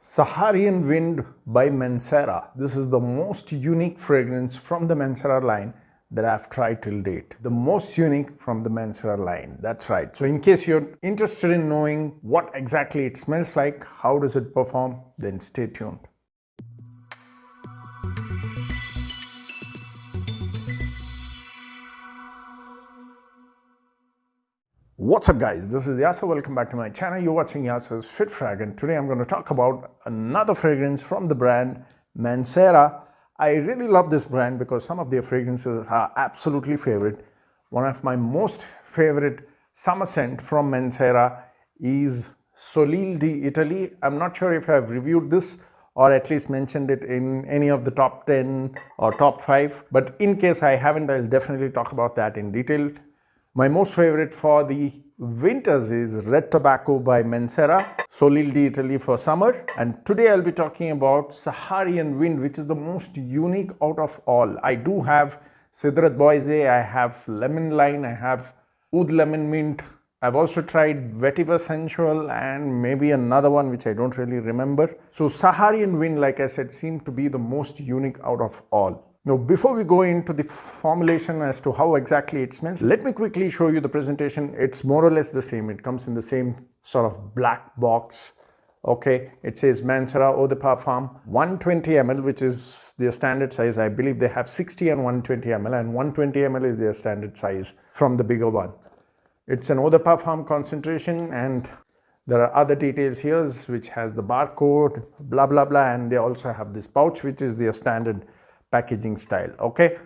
Saharian Wind by MANCERA. This is the most unique fragrance from the MANCERA line that I've tried till date. The most unique from the MANCERA line. That's right. So in case you're interested in knowing what exactly it smells like, how does it perform, then stay tuned. What's up guys, this is Yasser. Welcome back to my channel. You're watching Yasser's Fit Frag, and today I'm going to talk about another fragrance from the brand MANCERA. I really love this brand because some of their fragrances are absolutely favorite. One of my most favorite summer scent from MANCERA is Soleil d'Italy. I'm not sure if I've reviewed this or at least mentioned it in any of the top 10 or top 5, but in case I haven't, I'll definitely talk about that in detail. My most favorite for the winters is Red Tobacco by MANCERA, Soleil d'Italy for summer. And today I'll be talking about Saharian Wind, which is the most unique out of all. I do have Sidrat Boise, I have Lemon Lime, I have Oud Lemon Mint. I've also tried Vetiver Sensual and maybe another one which I don't really remember. So Saharian Wind, like I said, seemed to be the most unique out of all. Now, before we go into the formulation as to how exactly it smells, let me quickly show you the presentation. It's more or less the same. It comes in the same sort of black box. Okay, it says MANCERA Eau de Parfum 120 ml, which is their standard size. I believe they have 60 and 120 ml, and 120 ml is their standard size from the bigger one. It's an Eau de Parfum concentration, and there are other details here which has the barcode, blah blah blah, and they also have this pouch which is their standard packaging style. Okay,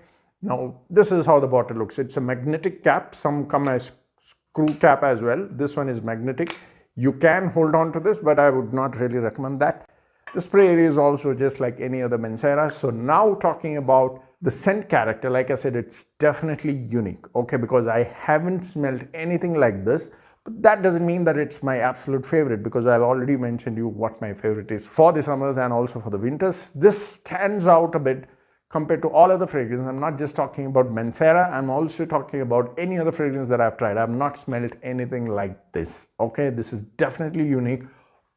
now this is how the bottle looks. It's a magnetic cap. Some come as screw cap as well. This one is magnetic. You can hold on to this, but I would not really recommend that. The spray area is also just like any other MANCERA. So now talking about the scent character, like I said, it's definitely unique. Okay, because I haven't smelled anything like this. But that doesn't mean that it's my absolute favorite, because I've already mentioned you what my favorite is for the summers and also for the winters. This stands out a bit compared to all other fragrances. I'm not just talking about MANCERA, I'm also talking about any other fragrance that I've tried. I've not smelled anything like this. Okay, this is definitely unique.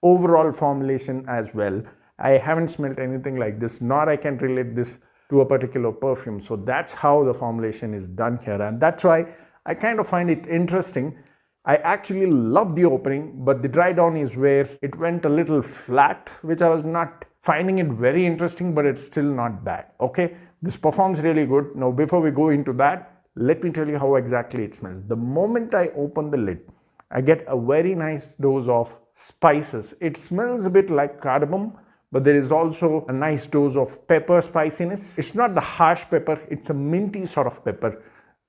Overall formulation as well, I haven't smelled anything like this, nor I can relate this to a particular perfume. So that's how the formulation is done here, and that's why I kind of find it interesting. I actually love the opening, but the dry down is where it went a little flat, which I was not finding it very interesting, but it's still not bad. Okay, this performs really good. Now, before we go into that, let me tell you how exactly it smells. The moment I open the lid, I get a very nice dose of spices. It smells a bit like cardamom, but there is also a nice dose of pepper spiciness. It's not the harsh pepper, it's a minty sort of pepper.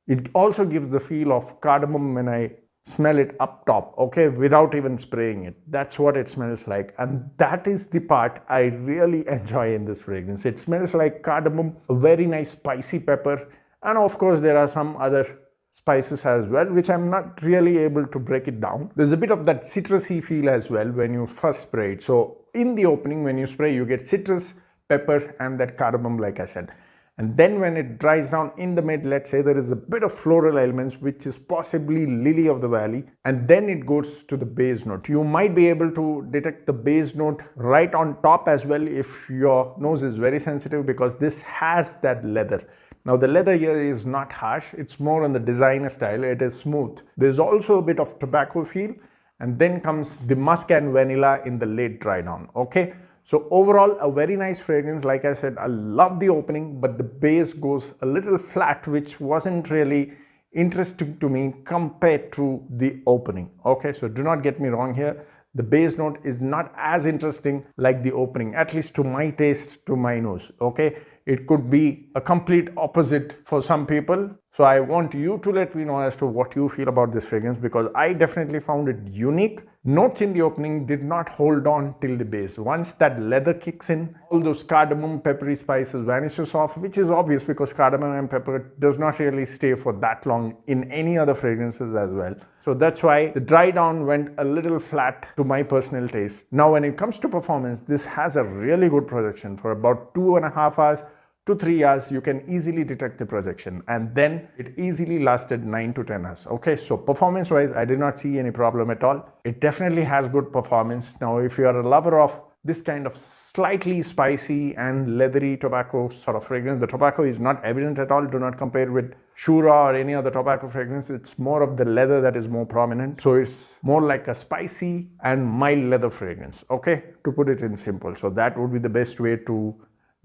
It also gives the feel of cardamom when I smell it up top, okay, without even spraying it. That's what it smells like, and that is the part I really enjoy in this fragrance. It smells like cardamom, a very nice spicy pepper, and of course there are some other spices as well, which I'm not really able to break it down. There's a bit of that citrusy feel as well when you first spray it. So in the opening, when you spray, you get citrus, pepper, and that cardamom, like I said. And then when it dries down in the mid, let's say there is a bit of floral elements, which is possibly lily of the valley, and then it goes to the base note. You might be able to detect the base note right on top as well if your nose is very sensitive, because this has that leather. Now the leather here is not harsh, it's more on the designer style, it is smooth. There's also a bit of tobacco feel, and then comes the musk and vanilla in the late dry down. Okay, so overall a very nice fragrance. Like I said, I love the opening, but the base goes a little flat, which wasn't really interesting to me compared to the opening. Okay, so do not get me wrong here. The base note is not as interesting like the opening, at least to my taste, to my nose. Okay, it could be a complete opposite for some people. So I want you to let me know as to what you feel about this fragrance, because I definitely found it unique. Notes in the opening did not hold on till the base. Once that leather kicks in, all those cardamom, peppery spices vanishes off, which is obvious because cardamom and pepper does not really stay for that long in any other fragrances as well. So that's why the dry down went a little flat to my personal taste. Now, when it comes to performance, this has a really good projection. For about 2.5 hours to 3 hours, you can easily detect the projection, and then it easily lasted 9 to 10 hours. Okay, so performance wise, I did not see any problem at all. It definitely has good performance. Now, if you are a lover of this kind of slightly spicy and leathery tobacco sort of fragrance. The tobacco is not evident at all. Do not compare with Shura or any other tobacco fragrance. It's more of the leather that is more prominent. So it's more like a spicy and mild leather fragrance, okay, to put it in simple. So that would be the best way to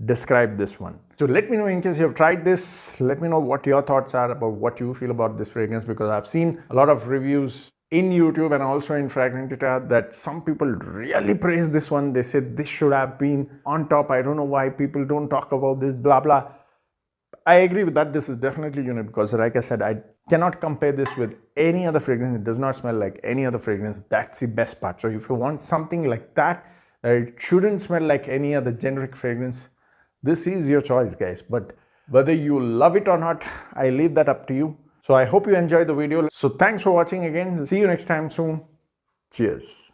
describe this one. So let me know in case you have tried this. Let me know what your thoughts are about what you feel about this fragrance, because I've seen a lot of reviews in YouTube and also in Fragrantica that some people really praise this one. They said this should have been on top. I don't know why people don't talk about this, blah blah. I agree with that. This is definitely unique because, like I said, I cannot compare this with any other fragrance. It does not smell like any other fragrance. That's the best part. So if you want something like that, it shouldn't smell like any other generic fragrance, this is your choice, guys. But whether you love it or not, I leave that up to you. So I hope you enjoyed the video. So thanks for watching again. See you next time soon. Cheers.